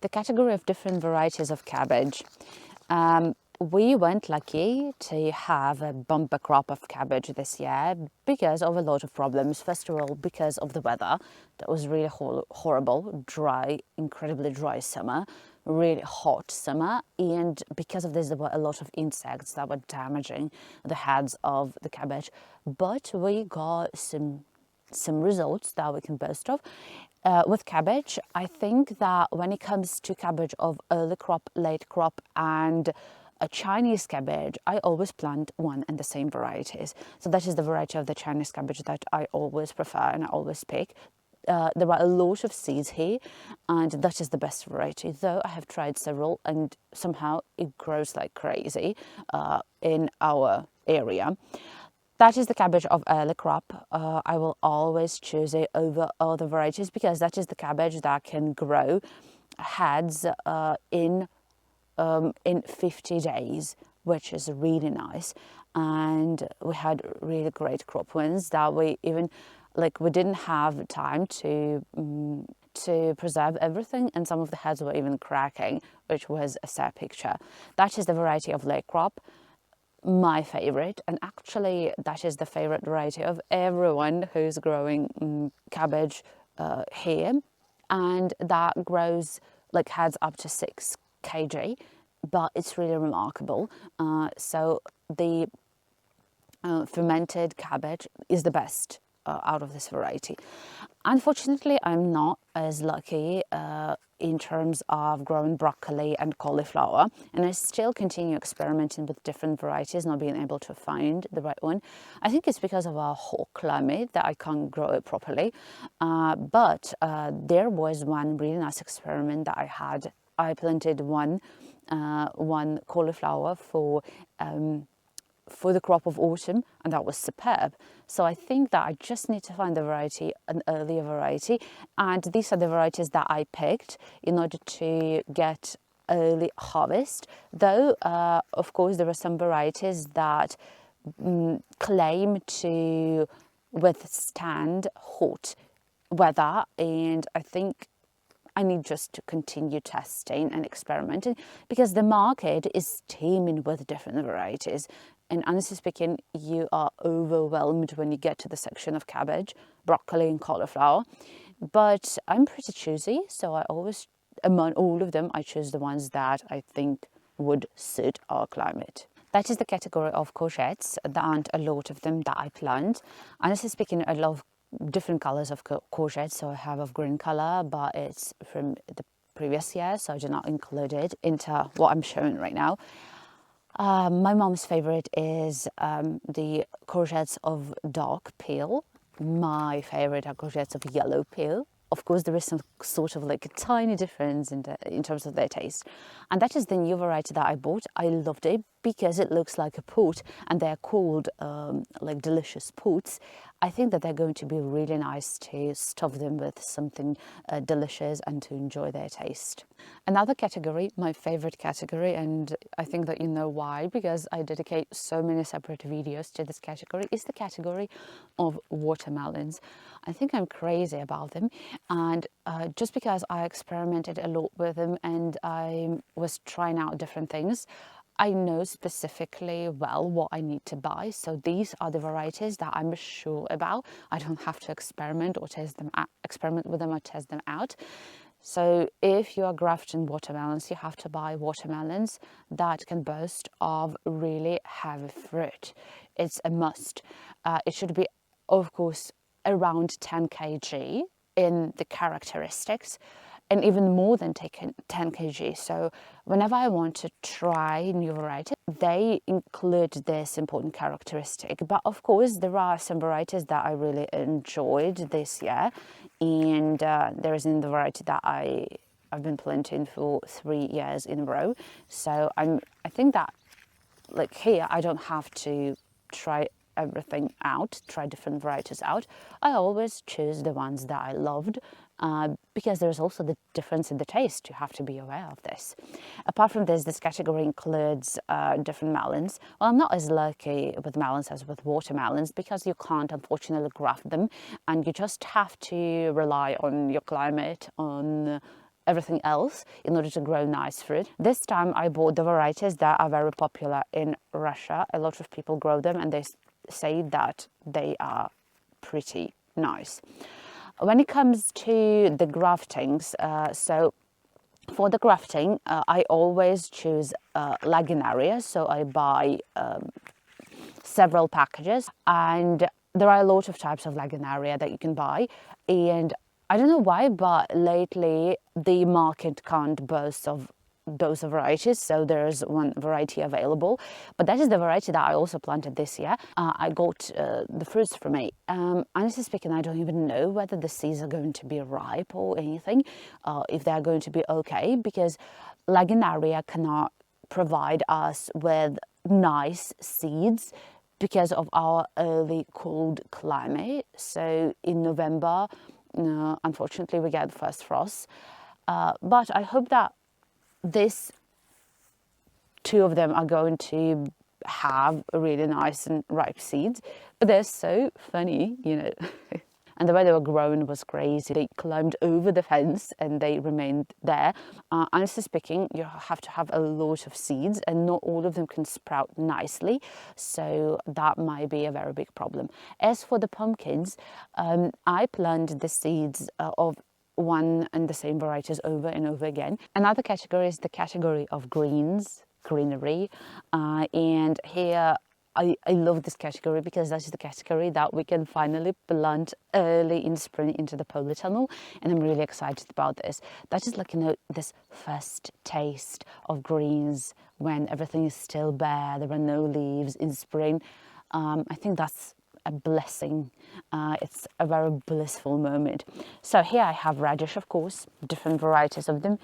the category of different varieties of cabbage. We went lucky to have a bumper crop of cabbage this year because of a lot of problems. First of all, because of the weather. That was really horrible, dry, incredibly dry summer, really hot summer. And because of this, there were a lot of insects that were damaging the heads of the cabbage. But we got some results that we can boast of. With cabbage, I think that when it comes to cabbage of early crop, late crop, and a Chinese cabbage, I always plant one and the same varieties. So that is the variety of the Chinese cabbage that I always prefer and I always pick. There are a lot of seeds here, and that is the best variety. Though I have tried several, and somehow it grows like crazy in our area. That is the cabbage of early crop. I will always choose it over other varieties because that is the cabbage that can grow heads in 50 days, which is really nice. And we had really great crop wins that we even, we didn't have time to preserve everything, and some of the heads were even cracking, which was a sad picture. That is the variety of late crop, my favorite, and actually that is the favorite variety of everyone who's growing cabbage here, and that grows heads up to 6 kg, but it's really remarkable. So the fermented cabbage is the best out of this variety. Unfortunately, I'm not as lucky in terms of growing broccoli and cauliflower, and I still continue experimenting with different varieties, not being able to find the right one. I think it's because of our hot climate that I can't grow it properly, but there was one really nice experiment that I had. I planted one cauliflower for the crop of autumn, and that was superb. So I think that I just need to find the variety, an earlier variety, and these are the varieties that I picked in order to get early harvest. Though of course there are some varieties that claim to withstand hot weather, and I think I need just to continue testing and experimenting because the market is teeming with different varieties. And honestly speaking, you are overwhelmed when you get to the section of cabbage, broccoli and cauliflower. But I'm pretty choosy, so I always, among all of them, I choose the ones that I think would suit our climate. That is the category of courgettes. There aren't a lot of them that I plant. Honestly speaking, I love different colors of courgettes. So I have a green color, but it's from the previous year, so I did not include it into what I'm showing right now. My mom's favorite is the courgettes of dark peel. My favorite are courgettes of yellow peel. Of course, there is some sort of a tiny difference in terms of their taste. And that is the new variety that I bought. I loved it because it looks like a pot, and they're called delicious pots. I think that they're going to be really nice to stuff them with something delicious and to enjoy their taste. Another category, my favorite category, and I think that you know why, because I dedicate so many separate videos to this category, is the category of watermelons. I think I'm crazy about them, and just because I experimented a lot with them and I was trying out different things, I know specifically well what I need to buy. So these are the varieties that I'm sure about. I don't have to experiment with them or test them out. So if you are grafting watermelons, you have to buy watermelons that can boast of really heavy fruit. It's a must. It should be, of course, around 10 kg in the characteristics, and even more than 10 kg. So whenever I want to try new varieties, they include this important characteristic. But of course, there are some varieties that I really enjoyed this year, and there is the variety that I've been planting for 3 years in a row. So I think that here I don't have to try everything out, try different varieties out. I always choose the ones that I loved, because there's also the difference in the taste. You have to be aware of this. Apart from this category includes different melons. Well, I'm not as lucky with melons as with watermelons because you can't unfortunately graft them, and you just have to rely on your climate, on everything else in order to grow nice fruit. This time I bought the varieties that are very popular in Russia. A lot of people grow them and they say that they are pretty nice. When it comes to the graftings, so for the grafting, I always choose laginaria, so I buy several packages, and there are a lot of types of laginaria that you can buy, and I don't know why, but lately the market can't boast of those varieties, so there's one variety available, but that is the variety that I also planted this year. I got the fruits from it. Honestly speaking, I don't even know whether the seeds are going to be ripe or anything, if they're going to be okay, because laginaria cannot provide us with nice seeds because of our early cold climate. So in November, unfortunately, we get the first frost, but I hope that this two of them are going to have really nice and ripe seeds, but they're so funny, you know. And the way they were grown was crazy. They climbed over the fence and they remained there. Honestly speaking, you have to have a lot of seeds and not all of them can sprout nicely. So that might be a very big problem. As for the pumpkins, I planted the seeds of one and the same varieties over and over again. Another category is the category of greenery. And here, I love this category because that's the category that we can finally plant early in spring into the polytunnel, and I'm really excited about this. That is like, you know, this first taste of greens when everything is still bare, there are no leaves in spring. I think that's a blessing. It's a very blissful moment. So here I have radish, of course, different varieties of them.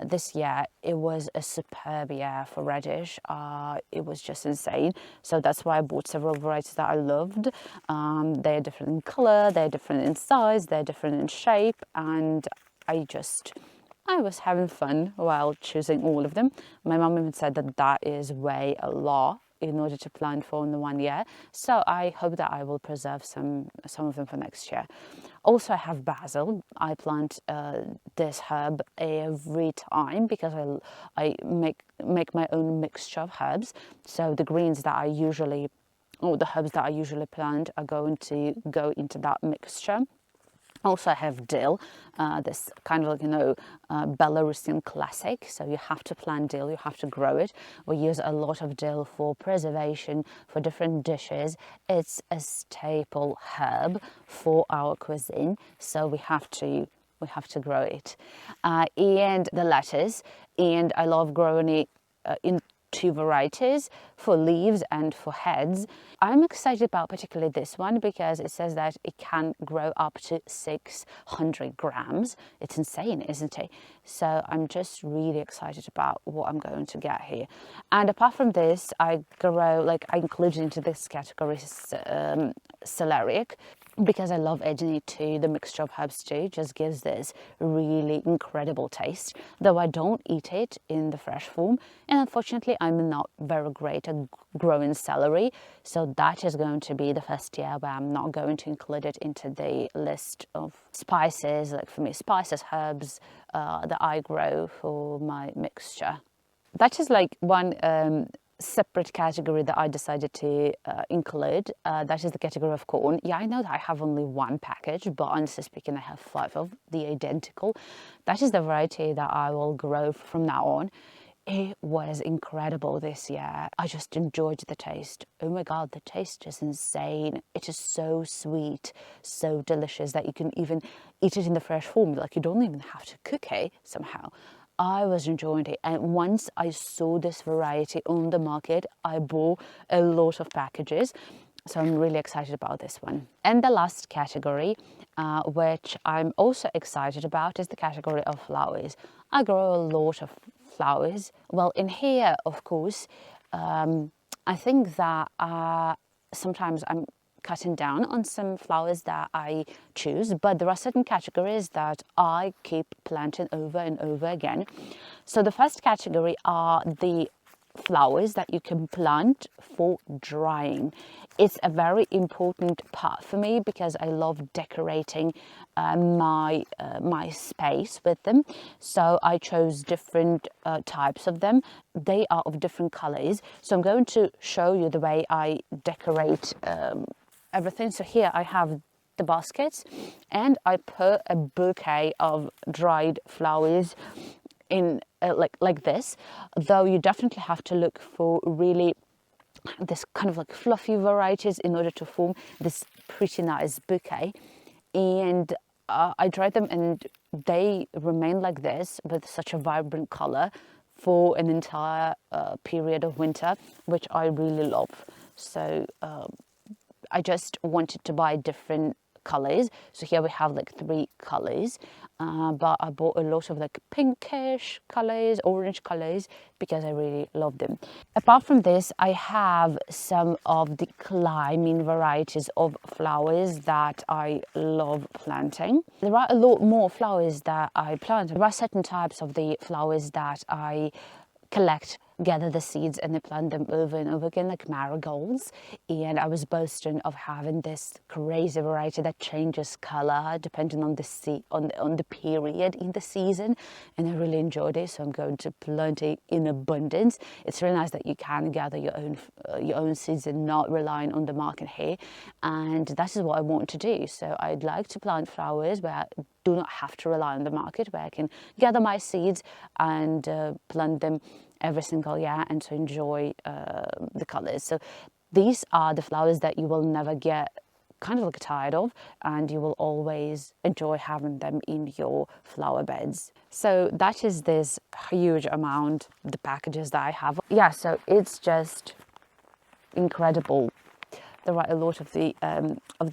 This year it was a superb year for radish. It was just insane, so that's why I bought several varieties that I loved. They're different in color, they're different in size, they're different in shape, and I was having fun while choosing all of them. My mum even said that that is way a lot in order to plant for in the 1 year, so I hope that I will preserve some of them for next year. Also, I have basil. I plant this herb every time because I make my own mixture of herbs. So the greens that I usually, or the herbs that I usually plant, are going to go into that mixture. Also, I have dill, this kind of like, you know, Belarusian classic. So you have to plant dill, you have to grow it. We use a lot of dill for preservation, for different dishes. It's a staple herb for our cuisine, so we have to grow it. And the lettuce, and I love growing it in two varieties, for leaves and for heads. I'm excited about particularly this one because it says that it can grow up to 600 grams. It's insane, isn't it? So I'm just really excited about what I'm going to get here. And apart from this, I include into this category celeriac, because I love adding it to the mixture of herbs too. It just gives this really incredible taste, though I don't eat it in the fresh form, and unfortunately I'm not very great at growing celery, so that is going to be the first year where I'm not going to include it into the list of spices, like for me, spices, herbs that I grow for my mixture. That is like one separate category that I decided to include. That is the category of corn. Yeah, I know that I have only one package, but honestly speaking, I have 5 of the identical. That is the variety that I will grow from now on. It was incredible this year. I just enjoyed the taste. Oh my God, the taste is insane. It is so sweet, so delicious that you can even eat it in the fresh form. Like, you don't even have to cook it somehow. I was enjoying it, and once I saw this variety on the market, I bought a lot of packages, so I'm really excited about this one. And the last category, which I'm also excited about, is the category of flowers. I grow a lot of flowers. Well, in here, of course, I think that sometimes I'm cutting down on some flowers that I choose, but there are certain categories that I keep planting over and over again. So the first category are the flowers that you can plant for drying. It's a very important part for me because I love decorating my space with them. So I chose different types of them. They are of different colors. So I'm going to show you the way I decorate everything. So here I have the baskets, and I put a bouquet of dried flowers in like this, though you definitely have to look for really this kind of like fluffy varieties in order to form this pretty nice bouquet. And I dried them and they remain like this with such a vibrant color for an entire period of winter, which I really love. So I just wanted to buy different colors. So here we have like 3 colors, but I bought a lot of like pinkish colors, orange colors, because I really love them. Apart from this, I have some of the climbing varieties of flowers that I love planting. There are a lot more flowers that I plant. There are certain types of the flowers that I collect, gather the seeds, and I plant them over and over again, like marigolds. And I was boasting of having this crazy variety that changes color depending on the on the period in the season, and I really enjoyed it. So I'm going to plant it in abundance. It's really nice that you can gather your own seeds and not relying on the market here, and that is what I want to do. So I'd like to plant flowers where I do not have to rely on the market, where I can gather my seeds and plant them every single year and to enjoy the colors. So these are the flowers that you will never get kind of like tired of, and you will always enjoy having them in your flower beds. So that is this huge amount, the packages that I have. Yeah, so it's just incredible. There are a lot of the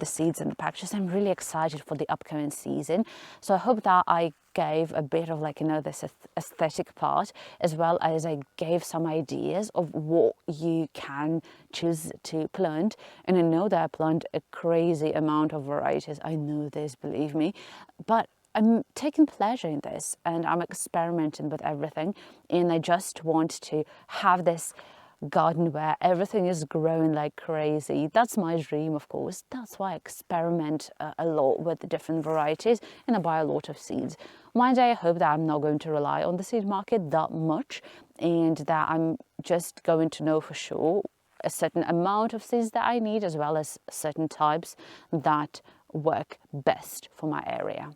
seeds in the packages. I'm really excited for the upcoming season. So I hope that I gave a bit of like, you know, this aesthetic part, as well as I gave some ideas of what you can choose to plant. And I know that I plant a crazy amount of varieties. I know this, believe me, but I'm taking pleasure in this and I'm experimenting with everything. And I just want to have this garden where everything is growing like crazy. That's my dream, of course. That's why I experiment a lot with the different varieties, and I buy a lot of seeds. One day I hope that I'm not going to rely on the seed market that much, and that I'm just going to know for sure a certain amount of seeds that I need, as well as certain types that work best for my area.